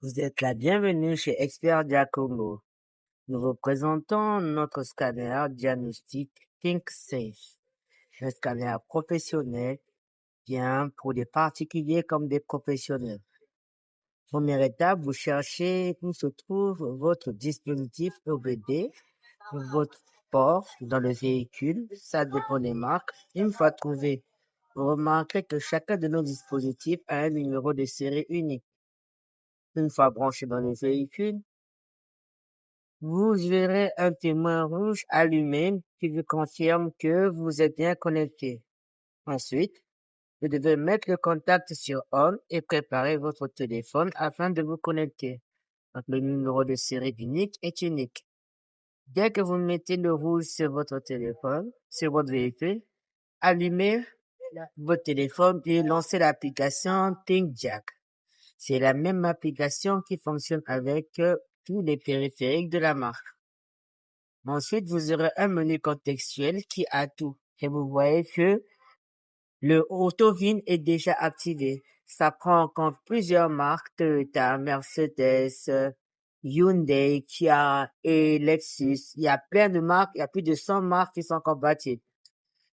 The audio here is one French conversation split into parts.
Vous êtes la bienvenue chez Expert Giacomo. Nous vous présentons notre scanner diagnostic ThinkSafe, un scanner professionnel bien pour des particuliers comme des professionnels. Première étape, vous cherchez où se trouve votre dispositif OBD, votre port dans le véhicule, ça dépend des marques. Une fois trouvé, vous remarquerez que chacun de nos dispositifs a un numéro de série unique. Une fois branché dans le véhicule, vous verrez un témoin rouge allumé qui vous confirme que vous êtes bien connecté. Ensuite, vous devez mettre le contact sur On et préparer votre téléphone afin de vous connecter. Donc, le numéro de série unique est unique. Dès que vous mettez le rouge sur votre téléphone, sur votre véhicule, allumez votre téléphone et lancez l'application ThinkJack. C'est la même application qui fonctionne avec tous les périphériques de la marque. Ensuite, vous aurez un menu contextuel qui a tout. Et vous voyez que le AutoVIN est déjà activé. Ça prend en compte plusieurs marques, Toyota, Mercedes, Hyundai, Kia et Lexus. Il y a plein de marques, il y a plus de 100 marques qui sont compatibles.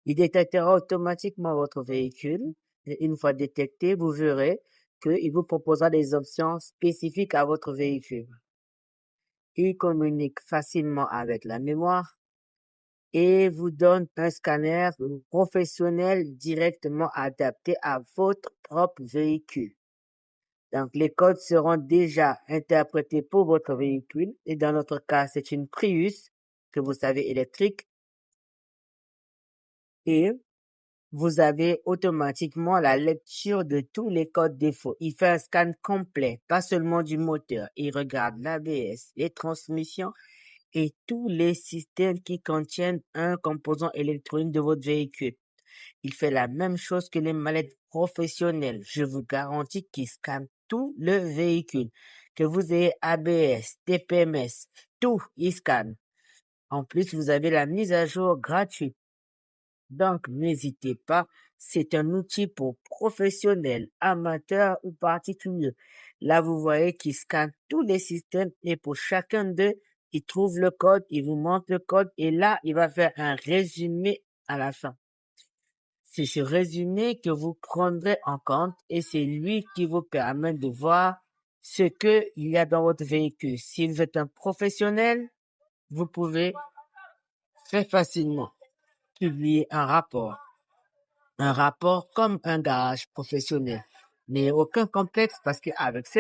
Il détectera automatiquement votre véhicule. Et une fois détecté, vous verrez qu'il vous proposera des options spécifiques à votre véhicule. Il communique facilement avec la mémoire et vous donne un scanner professionnel directement adapté à votre propre véhicule. Donc, les codes seront déjà interprétés pour votre véhicule et dans notre cas, c'est une Prius que vous savez électrique et vous avez automatiquement la lecture de tous les codes défauts. Il fait un scan complet, pas seulement du moteur. Il regarde l'ABS, les transmissions et tous les systèmes qui contiennent un composant électronique de votre véhicule. Il fait la même chose que les mallettes professionnelles. Je vous garantis qu'il scanne tout le véhicule. Que vous ayez ABS, TPMS, tout, il scanne. En plus, vous avez la mise à jour gratuite. Donc, n'hésitez pas, c'est un outil pour professionnels, amateurs ou particuliers. Là, vous voyez qu'il scanne tous les systèmes et pour chacun d'eux, il trouve le code, il vous montre le code et là, il va faire un résumé à la fin. C'est ce résumé que vous prendrez en compte et c'est lui qui vous permet de voir ce qu'il y a dans votre véhicule. Si vous êtes un professionnel, vous pouvez très facilement publier un rapport comme un garage professionnel. Mais aucun complexe parce qu'avec